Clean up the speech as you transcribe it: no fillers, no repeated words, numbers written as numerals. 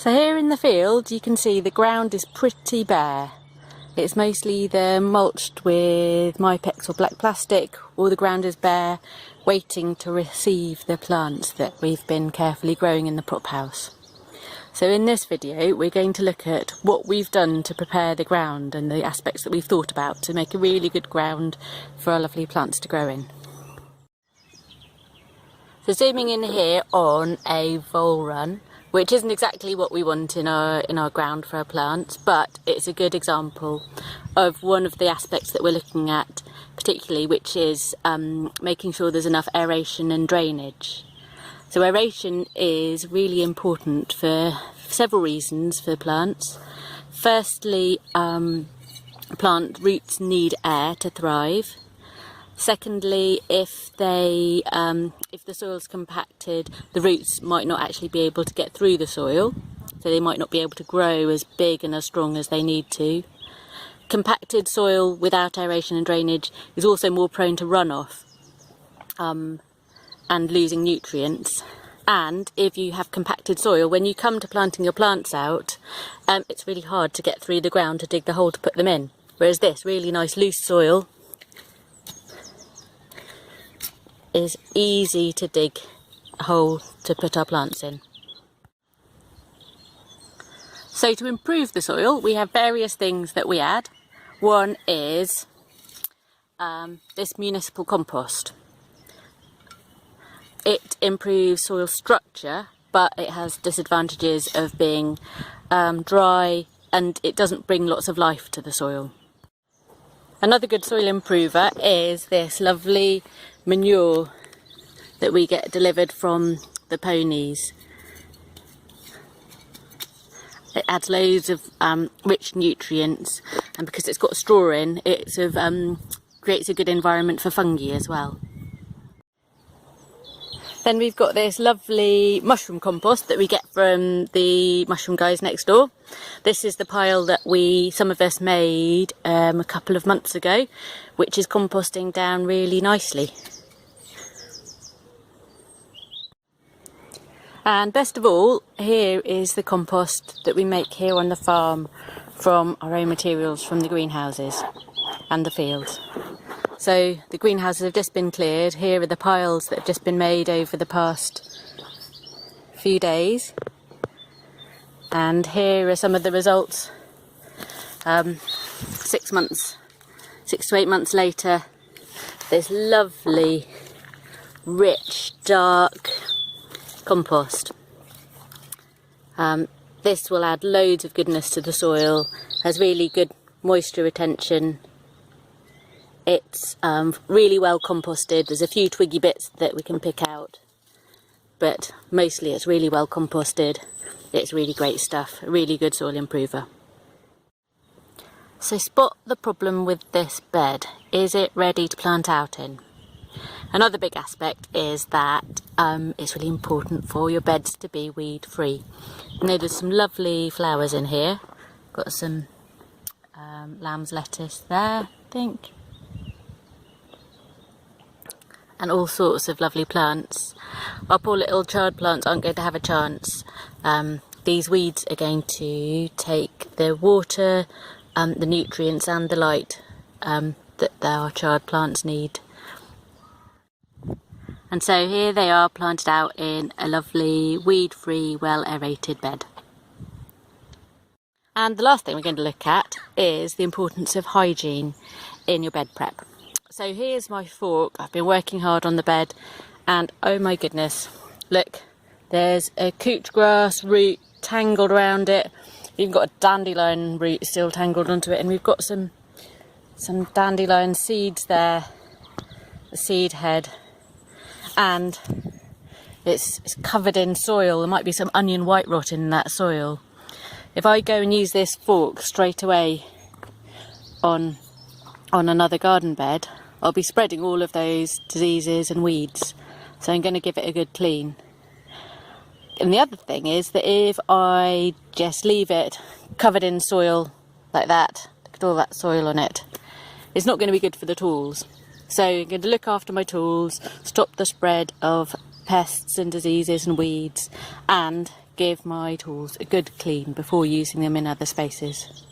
So here in the field you can see the ground is pretty bare. It's mostly either mulched with Mypex or black plastic, or the ground is bare, waiting to receive the plants that we've been carefully growing in the prop house. So in this video we're going to look at what we've done to prepare the ground and the aspects that we've thought about to make a really good ground for our lovely plants to grow in. So zooming in here on a vole run, which isn't exactly what we want in our ground for our plants, but it's a good example of one of the aspects that we're looking at particularly, which is making sure there's enough aeration and drainage. So aeration is really important for several reasons for plants. Firstly, plant roots need air to thrive. Secondly, if the soil's compacted, the roots might not actually be able to get through the soil, so they might not be able to grow as big and as strong as they need to. Compacted soil without aeration and drainage is also more prone to runoff and losing nutrients. And if you have compacted soil, when you come to planting your plants out, it's really hard to get through the ground to dig the hole to put them in. Whereas this really nice loose soil is easy to dig a hole to put our plants in. So to improve the soil, we have various things that we add. One is this municipal compost. It improves soil structure, but it has disadvantages of being dry, and it doesn't bring lots of life to the soil. Another good soil improver is this lovely manure that we get delivered from the ponies. It adds loads of rich nutrients, and because it's got straw in, it sort of creates a good environment for fungi as well. Then we've got this lovely mushroom compost that we get from the mushroom guys next door. This is the pile that some of us made a couple of months ago, which is composting down really nicely. And best of all, here is the compost that we make here on the farm from our own materials from the greenhouses and the fields. So the greenhouses have just been cleared. Here are the piles that have just been made over the past few days. And here are some of the results 6 to 8 months later. This lovely, rich, dark compost. This will add loads of goodness to the soil, has really good moisture retention. It's really well composted. There's a few twiggy bits that we can pick out, but mostly it's really well composted. It's really great stuff, a really good soil improver. So spot the problem with this bed. Is it ready to plant out in? Another big aspect is that it's really important for your beds to be weed free. You know, there's some lovely flowers in here. Got some lamb's lettuce there, I think. And all sorts of lovely plants. Our poor little chard plants aren't going to have a chance. These weeds are going to take the water, the nutrients and the light that our chard plants need. And so here they are planted out in a lovely weed-free, well-aerated bed. And the last thing we're going to look at is the importance of hygiene in your bed prep. So here's my fork. I've been working hard on the bed, and oh my goodness, look, there's a couch grass root tangled around it. We've got a dandelion root still tangled onto it, and we've got some dandelion seeds there, the seed head, and it's covered in soil. There might be some onion white rot in that soil. If I go and use this fork straight away on another garden bed, I'll be spreading all of those diseases and weeds. So I'm going to give it a good clean. And the other thing is that if I just leave it covered in soil like that, look at all that soil on it, it's not going to be good for the tools. So I'm going to look after my tools, stop the spread of pests and diseases and weeds, and give my tools a good clean before using them in other spaces.